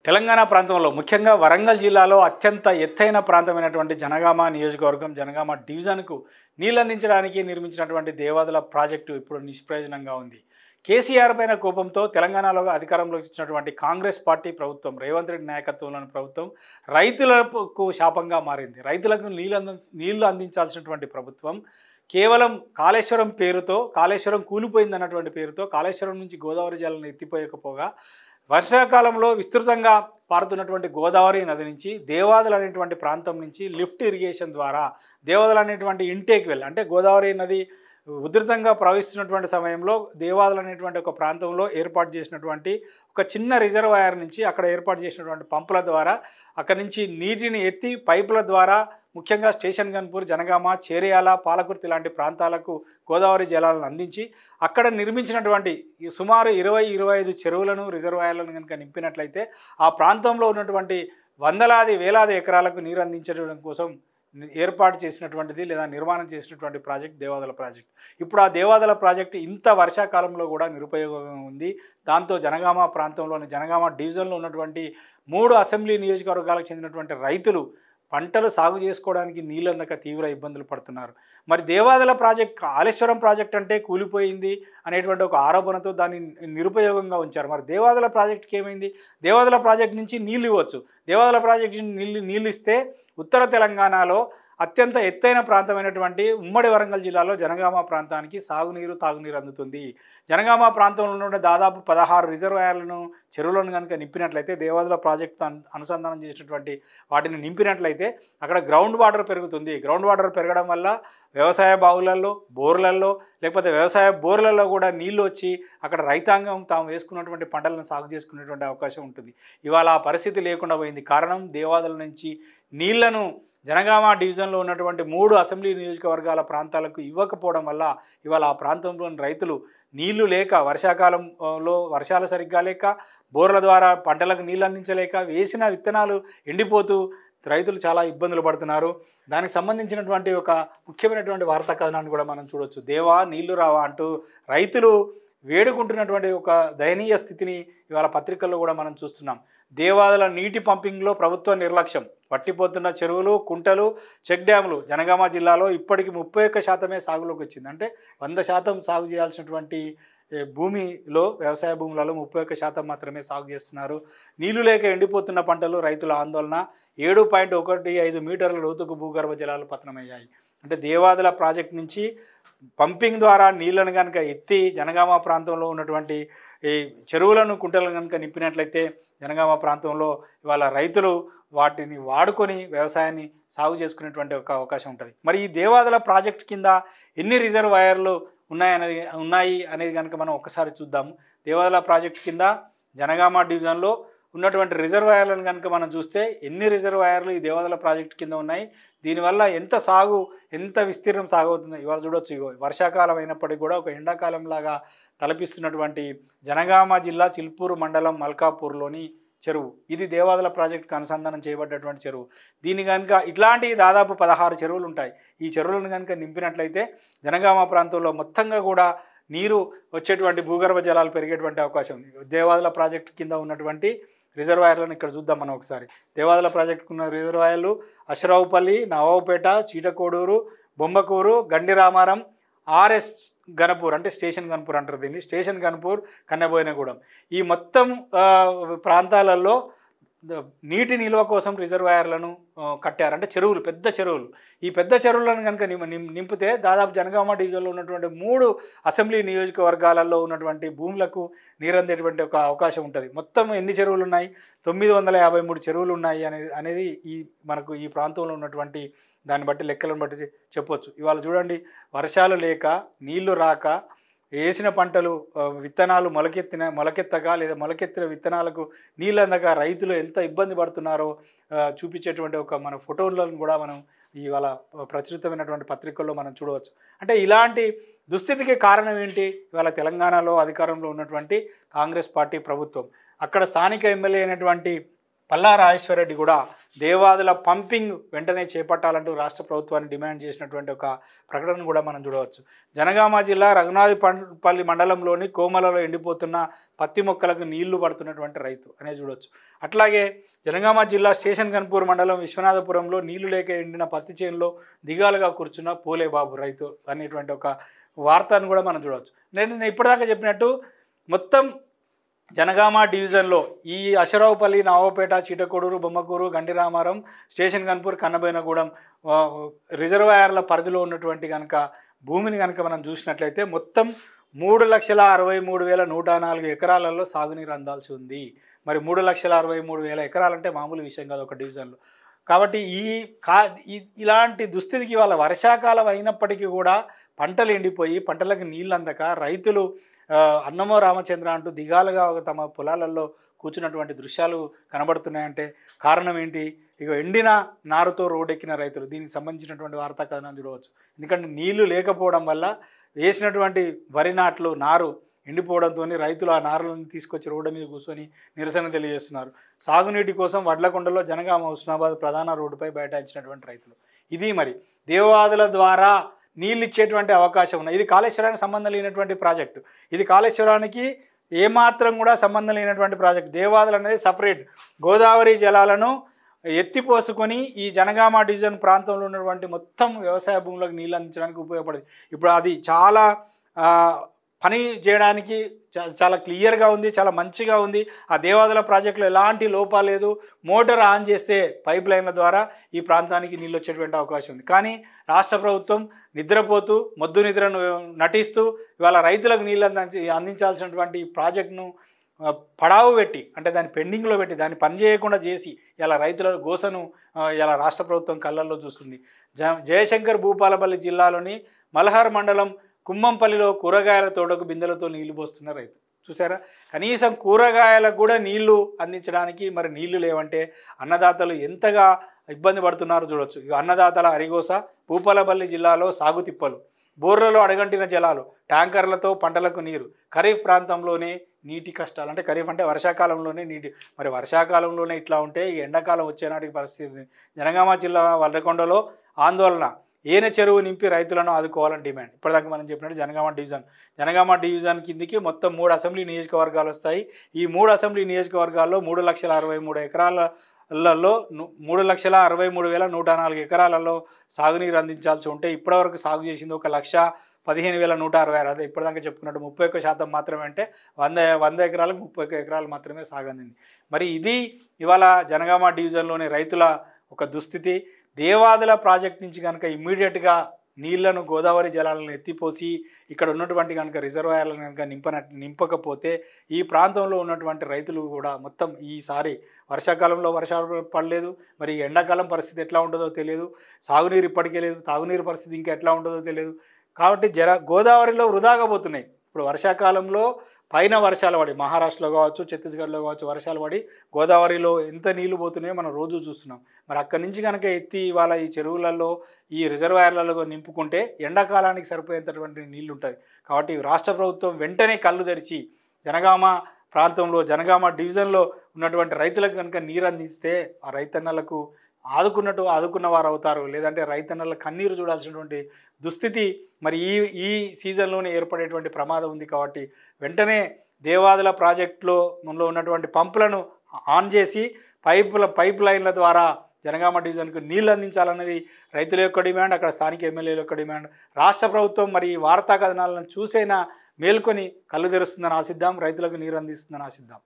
తెలంగాణ ప్రాంతంలో ముఖ్యంగా వరంగల్ జిల్లాలో అత్యంత ఎత్తైన ప్రాంతమైనటువంటి జనగామ నియోజకవర్గం జనగామ డివిజన్కు నీళ్ళు అందించడానికి నిర్మించినటువంటి దేవాదుల ప్రాజెక్టు ఇప్పుడు నిష్ప్రయోజనంగా ఉంది. కేసీఆర్ పైన కోపంతో తెలంగాణలో అధికారంలోకి వచ్చినటువంటి కాంగ్రెస్ పార్టీ ప్రభుత్వం, రేవంత్ రెడ్డి నాయకత్వంలోని ప్రభుత్వం రైతులకు శాపంగా మారింది. రైతులకు నీళ్లు అందించాల్సినటువంటి ప్రభుత్వం కేవలం కాళేశ్వరం పేరుతో, కాళేశ్వరం కూలిపోయిందన్నటువంటి పేరుతో కాళేశ్వరం నుంచి గోదావరి జలాలను ఎత్తిపోయకపోగా వర్షాకాలంలో విస్తృతంగా పారుతున్నటువంటి గోదావరి నది నుంచి దేవాదులు అనేటువంటి ప్రాంతం నుంచి లిఫ్ట్ ఇరిగేషన్ ద్వారా దేవాదులు అనేటువంటి ఇంటేక్ వెల్, అంటే గోదావరి నది ఉధృతంగా ప్రవహిస్తున్నటువంటి సమయంలో దేవాదులు అనేటువంటి ఒక ప్రాంతంలో ఏర్పాటు చేసినటువంటి ఒక చిన్న రిజర్వాయర్ నుంచి అక్కడ ఏర్పాటు చేసినటువంటి పంపుల ద్వారా అక్కడి నుంచి నీటిని ఎత్తి పైపుల ద్వారా ముఖ్యంగా స్టేషన్ గన్పూర్, జనగామ, చేరియాల, పాలకుర్తి లాంటి ప్రాంతాలకు గోదావరి జలాలను అందించి అక్కడ నిర్మించినటువంటి సుమారు 20-25 చెరువులను, రిజర్వాయర్లను కనుక నింపినట్లయితే ఆ ప్రాంతంలో ఉన్నటువంటి వందలాది వేలాది ఎకరాలకు నీరు అందించడం కోసం ఏర్పాటు చేసినటువంటిది లేదా నిర్మాణం చేసినటువంటి ప్రాజెక్ట్ దేవాదుల ప్రాజెక్ట్. ఇప్పుడు ఆ దేవాదుల ప్రాజెక్టు ఇంత వర్షాకాలంలో కూడా నిరుపయోగంగా ఉంది. దాంతో జనగామ ప్రాంతంలోని జనగామ డివిజన్లో ఉన్నటువంటి 3 అసెంబ్లీ నియోజకవర్గాలకు చెందినటువంటి రైతులు పంటలు సాగు చేసుకోవడానికి నీళ్ళు అందక తీవ్ర ఇబ్బందులు పడుతున్నారు. మరి దేవాదుల ప్రాజెక్ట్, కాళేశ్వరం ప్రాజెక్ట్ అంటే కూలిపోయింది అనేటువంటి ఒక ఆరోపణతో దాన్ని నిరుపయోగంగా ఉంచారు. మరి దేవాదుల ప్రాజెక్ట్కి ఏమైంది? దేవాదుల ప్రాజెక్ట్ నుంచి నీళ్ళు ఇవ్వచ్చు. దేవాదుల ప్రాజెక్ట్ నుంచి నీళ్ళు ఇస్తే ఉత్తర తెలంగాణలో అత్యంత ఎత్తైన ప్రాంతమైనటువంటి ఉమ్మడి వరంగల్ జిల్లాలో జనగామ ప్రాంతానికి సాగునీరు, తాగునీరు అందుతుంది. జనగామ ప్రాంతంలో ఉన్న దాదాపు 16 రిజర్వాయర్లను, చెరువులను కనుక నింపినట్లయితే, దేవాదుల ప్రాజెక్టు అనుసంధానం చేసినటువంటి వాటిని నింపినట్లయితే అక్కడ గ్రౌండ్ వాటర్ పెరుగుతుంది. గ్రౌండ్ వాటర్ పెరగడం వల్ల వ్యవసాయ బావులలో, బోర్లలో, లేకపోతే వ్యవసాయ బోర్లలో కూడా నీళ్ళు వచ్చి అక్కడ రైతాంగం తాము వేసుకున్నటువంటి పంటలను సాగు చేసుకునేటువంటి అవకాశం ఉంటుంది. ఇవాళ ఆ పరిస్థితి లేకుండా పోయింది. కారణం దేవాదుల నుంచి నీళ్లను జనగామ డివిజన్లో ఉన్నటువంటి 3 అసెంబ్లీ నియోజకవర్గాల ప్రాంతాలకు ఇవ్వకపోవడం వల్ల ఇవాళ ఆ ప్రాంతంలోని రైతులు నీళ్లు లేక, వర్షాకాలంలో వర్షాలు సరిగ్గా లేక, బోర్ల ద్వారా పంటలకు నీళ్ళు అందించలేక, వేసిన విత్తనాలు ఎండిపోతూ రైతులు చాలా ఇబ్బందులు పడుతున్నారు. దానికి సంబంధించినటువంటి ఒక ముఖ్యమైనటువంటి వార్తా కథనాన్ని కూడా మనం చూడొచ్చు. దేవా నీళ్లు రావా అంటూ రైతులు వేడుకుంటున్నటువంటి ఒక దయనీయ స్థితిని ఇవాళ పత్రికల్లో కూడా మనం చూస్తున్నాం. దేవాదుల నీటి పంపింగ్లో ప్రభుత్వ నిర్లక్ష్యం, పట్టిపోతున్న చెరువులు, కుంటలు, చెక్ డ్యాములు. జనగామ జిల్లాలో ఇప్పటికి 31% సాగులోకి వచ్చింది. అంటే 100% సాగు చేయాల్సినటువంటి భూమిలో, వ్యవసాయ భూములలో 31% మాత్రమే సాగు చేస్తున్నారు. నీళ్లు లేక ఎండిపోతున్న పంటలు, రైతుల ఆందోళన. 7.15 మీటర్ల లోతుకు భూగర్భ జలాలు పతనమయ్యాయి. అంటే దేవాదుల ప్రాజెక్ట్ నుంచి పంపింగ్ ద్వారా నీళ్లను కనుక ఎత్తి జనగామ ప్రాంతంలో ఉన్నటువంటి ఈ చెరువులను, కుంటలను కనుక నింపినట్లయితే జనగామ ప్రాంతంలో ఇవాళ రైతులు వాటిని వాడుకొని వ్యవసాయాన్ని సాగు చేసుకునేటువంటి ఒక అవకాశం ఉంటుంది. మరి ఈ దేవాదుల ప్రాజెక్ట్ కింద ఎన్ని రిజర్వాయర్లు ఉన్నాయి అనేది కనుక మనం ఒకసారి చూద్దాము. దేవాదుల ప్రాజెక్ట్ కింద జనగామ డివిజన్లో ఉన్నటువంటి రిజర్వాయర్లను కనుక మనం చూస్తే ఎన్ని రిజర్వాయర్లు ఈ దేవాదుల ప్రాజెక్టు కింద ఉన్నాయి, దీనివల్ల ఎంత విస్తీర్ణం సాగు అవుతుందో ఇవాళ చూడొచ్చు. వర్షాకాలం అయినప్పటికీ కూడా ఒక ఎండాకాలం లాగా తలపిస్తున్నటువంటి జనగామ జిల్లా చిల్పూరు మండలం మల్కాపూర్లోని చెరువు ఇది దేవాదుల ప్రాజెక్టుకు అనుసంధానం చేయబడ్డటువంటి చెరువు. దీని కనుక ఇట్లాంటి దాదాపు 16 చెరువులు ఉంటాయి. ఈ చెరువులను కనుక నింపినట్లయితే జనగామ ప్రాంతంలో మొత్తంగా కూడా నీరు వచ్చేటువంటి భూగర్భ జలాలు పెరిగేటువంటి అవకాశం ఉంది. దేవాదుల ప్రాజెక్టు కింద ఉన్నటువంటి రిజర్వాయర్లను ఇక్కడ చూద్దాం మనం ఒకసారి. దేవాదుల ప్రాజెక్టుకు ఉన్న రిజర్వాయర్లు అశ్రావుపల్లి, నవాబుపేట, చీటకోడూరు, బొమ్మకూరు, గండిరామారం, ఆర్ఎస్ గణపూర్, అంటే స్టేషన్ గన్పూర్ అంటారు దీన్ని, స్టేషన్ గన్పూర్, కన్నెబోయినగూడెం. ఈ మొత్తం ప్రాంతాలలో నీటి నిల్వ కోసం రిజర్వాయర్లను కట్టారు. అంటే చెరువులు, పెద్ద చెరువులు. ఈ పెద్ద చెరువులను కనుక నింపితే దాదాపు జనగామ డివిజన్లో ఉన్నటువంటి 3 అసెంబ్లీ నియోజకవర్గాలలో ఉన్నటువంటి భూములకు నీరందేటువంటి ఒక అవకాశం ఉంటుంది. మొత్తం ఎన్ని చెరువులు ఉన్నాయి? 953 చెరువులు ఉన్నాయి అనేది మనకు ఈ ప్రాంతంలో ఉన్నటువంటి దాన్ని బట్టి, లెక్కలను బట్టి చెప్పొచ్చు. ఇవాళ చూడండి, వర్షాలు లేక, నీళ్లు రాక, వేసిన పంటలు, విత్తనాలు మొలకెత్తగా లేదా మొలకెత్తిన విత్తనాలకు నీళ్ళు అందక రైతులు ఎంత ఇబ్బంది పడుతున్నారో చూపించేటువంటి ఒక మన ఫోటోలను కూడా మనం ఇవాళ ప్రచురితమైనటువంటి పత్రికల్లో మనం చూడవచ్చు. అంటే ఇలాంటి దుస్థితికి కారణం ఏంటి? ఇవాళ తెలంగాణలో అధికారంలో ఉన్నటువంటి కాంగ్రెస్ పార్టీ ప్రభుత్వం. అక్కడ స్థానిక ఎమ్మెల్యే అయినటువంటి పల్లా రాజేశ్వరరెడ్డి కూడా దేవాదుల పంపింగ్ వెంటనే చేపట్టాలంటూ రాష్ట్ర ప్రభుత్వాన్ని డిమాండ్ చేసినటువంటి ఒక ప్రకటన కూడా మనం చూడవచ్చు. జనగామ జిల్లా రఘునాథపల్లి మండలంలోని కోమలలో ఎండిపోతున్న పత్తి మొక్కలకు నీళ్లు పడుతున్నటువంటి రైతు అనేది చూడవచ్చు. అట్లాగే జనగామ జిల్లా స్టేషన్ కన్పూర్ మండలం విశ్వనాథపురంలో నీళ్లు లేక ఎండిన పత్తి చేనులో దిగాలుగా కూర్చున్న పోలే బాబు రైతు అనేటువంటి ఒక వార్తను కూడా మనం చూడవచ్చు. నేను ఇప్పటిదాకా చెప్పినట్టు మొత్తం జనగామ డివిజన్లో ఈ అశరావుపల్లి, నవాబపేట, చీటకోడూరు, బొమ్మకూరు, గండిరామారం, స్టేషన్ కన్పూర్, కన్నబైనగూడెం రిజర్వాయర్ల పరిధిలో ఉన్నటువంటి కనుక భూమిని కనుక మనం చూసినట్లయితే మొత్తం 3,63,104 ఎకరాలలో సాగునీరు అందాల్సి ఉంది. మరి 3,63,000 ఎకరాలంటే మామూలు విషయం కాదు ఒక డివిజన్లో. కాబట్టి ఇలాంటి దుస్థితికి వాళ్ళ వర్షాకాలం అయినప్పటికీ కూడా పంటలు ఎండిపోయి పంటలకు నీళ్ళు అందక రైతులు అన్నమో రామచంద్ర అంటూ దిగాలుగా తమ పొలాలలో కూర్చున్నటువంటి దృశ్యాలు కనబడుతున్నాయంటే కారణం ఏంటి? ఇక ఎండిన నారుతో రోడ్డెక్కిన రైతులు, దీనికి సంబంధించినటువంటి వార్తా కథనం చూడవచ్చు. ఎందుకంటే నీళ్లు లేకపోవడం వల్ల వేసినటువంటి వరి నాట్లు నారు ఎండిపోవడంతో రైతులు ఆ నారులను తీసుకొచ్చి రోడ్డు మీద కూర్చొని నిరసన తెలియజేస్తున్నారు. సాగునీటి కోసం వడ్లకొండలో జనగామ హుస్నాబాద్ ప్రధాన రోడ్డుపై బైఠాయించినటువంటి రైతులు. ఇది మరి దేవాదుల ద్వారా నీళ్ళు ఇచ్చేటువంటి అవకాశం ఉన్నాయి. ఇది కాళేశ్వరానికి సంబంధం లేనటువంటి ప్రాజెక్టు. ఇది కాళేశ్వరానికి ఏమాత్రం కూడా సంబంధం లేనటువంటి ప్రాజెక్టు. దేవాదులు అనేది సపరేట్. గోదావరి జలాలను ఎత్తిపోసుకొని ఈ జనగామ డివిజన్ ప్రాంతంలో ఉన్నటువంటి మొత్తం వ్యవసాయ భూములకు నీళ్ళు అందించడానికి ఉపయోగపడింది. ఇప్పుడు అది చాలా పని చేయడానికి చాలా క్లియర్గా ఉంది, చాలా మంచిగా ఉంది. ఆ దేవాదుల ప్రాజెక్టులో ఎలాంటి లోపాలు లేదు. మోటార్ ఆన్ చేస్తే పైప్ లైన్ల ద్వారా ఈ ప్రాంతానికి నీళ్ళు వచ్చేటువంటి అవకాశం ఉంది. కానీ రాష్ట్ర ప్రభుత్వం నిద్రపోతూ మొద్దు నిద్రను నటిస్తూ ఇవాళ రైతులకు నీళ్ళు అందించాల్సినటువంటి ప్రాజెక్టును పడావు పెట్టి, అంటే దాన్ని పెండింగ్లో పెట్టి దాన్ని పని చేయకుండా చేసి ఇలా రైతుల గోసను ఇలా రాష్ట్ర ప్రభుత్వం కళ్ళల్లో చూస్తుంది. జయశంకర్ భూపాలపల్లి జిల్లాలోని మల్హార్ మండలం కుమ్మంపల్లిలో కూరగాయల తోటకు బిందెలతో నీళ్లు పోస్తున్న రైతు చూసారా. కనీసం కూరగాయలకు కూడా నీళ్లు అందించడానికి మరి నీళ్లు లేవంటే అన్నదాతలు ఎంతగా ఇబ్బంది పడుతున్నారో చూడొచ్చు. అన్నదాతల అరిగోస. భూపాలపల్లి జిల్లాలో సాగు తిప్పలు, బోర్లలో అడగంటిన జలాలు, ట్యాంకర్లతో పంటలకు నీరు. ఖరీఫ్ ప్రాంతంలోనే నీటి కష్టాలు. అంటే ఖరీఫ్ అంటే వర్షాకాలంలోనే నీటి, మరి వర్షాకాలంలోనే ఇట్లా ఉంటే ఈ ఎండాకాలం వచ్చేనాటికి పరిస్థితి. జనగామ జిల్లా వల్లకొండలో ఆందోళన. ఏన చెరువు నింపి రైతులను ఆదుకోవాలని డిమాండ్. ఇప్పటిదాకా మనం చెప్పినట్టు జనగామ డివిజన్ కిందికి మొత్తం 3 అసెంబ్లీ నియోజకవర్గాలు వస్తాయి. ఈ 3 అసెంబ్లీ నియోజకవర్గాల్లో 3,63,000 ఎకరాలలో 3,63,104 ఎకరాలలో సాగునీరు అందించాల్సి ఉంటే ఇప్పటివరకు సాగు చేసింది 1,15,166. అదే ఇప్పటిదాకా చెప్పుకున్నట్టు 31% మాత్రమే. అంటే 100 ఎకరాలకు 31 ఎకరాలు మాత్రమే సాగు అందింది. మరి ఇది ఇవాళ జనగామ డివిజన్లోని రైతుల ఒక దుస్థితి. దేవాదుల ప్రాజెక్ట్ నుంచి కనుక ఇమ్మీడియట్గా నీళ్లను గోదావరి జలాలను ఎత్తిపోసి ఇక్కడ ఉన్నటువంటి కనుక రిజర్వాయర్లను కనుక నింపకపోతే ఈ ప్రాంతంలో ఉన్నటువంటి రైతులు కూడా మొత్తం ఈసారి వర్షాకాలంలో వర్షాలు పడలేదు, మరి ఎండాకాలం పరిస్థితి ఎట్లా ఉంటుందో తెలియదు, సాగునీరు ఇప్పటికే లేదు, తాగునీరు పరిస్థితి ఇంకా ఎట్లా ఉంటుందో తెలియదు. కాబట్టి గోదావరిలో వృధాగా పోతున్నాయి. ఇప్పుడు వర్షాకాలంలో పైన వర్షాలు పడి మహారాష్ట్రలో కావచ్చు, ఛత్తీస్గఢ్లో కావచ్చు వర్షాలు పడి గోదావరిలో ఎంత నీళ్లు పోతున్నాయో మనం రోజు చూస్తున్నాం. మరి అక్కడి నుంచి కనుక ఎత్తి ఇవాళ ఈ చెరువులలో ఈ రిజర్వాయర్లలో నింపుకుంటే ఎండాకాలానికి సరిపోయేటటువంటి నీళ్లు ఉంటాయి. కాబట్టి రాష్ట్ర ప్రభుత్వం వెంటనే కళ్ళు తెరిచి జనగామ ప్రాంతంలో జనగామ డివిజన్లో ఉన్నటువంటి రైతులకు కనుక నీరు అందిస్తే ఆ రైతన్నలకు ఆదుకున్న వారు అవుతారు. లేదంటే రైతన్నల కన్నీరు చూడాల్సినటువంటి దుస్థితి మరి ఈ సీజన్లోనే ఏర్పడేటువంటి ప్రమాదం ఉంది. కాబట్టి వెంటనే దేవాదుల ప్రాజెక్టులో ఉన్నటువంటి పంపులను ఆన్ చేసి పైప్ లైన్ల ద్వారా జనగామ డివిజన్కు నీళ్లు అందించాలన్నది రైతుల యొక్క డిమాండ్, అక్కడ స్థానిక ఎమ్మెల్యేల యొక్క డిమాండ్. రాష్ట్ర ప్రభుత్వం మరి ఈ వార్తా కథనాలను చూసైనా మేల్కొని కళ్ళు తెరుస్తుందని ఆశిద్దాం, రైతులకు నీరు అందిస్తుందని ఆశిద్దాం.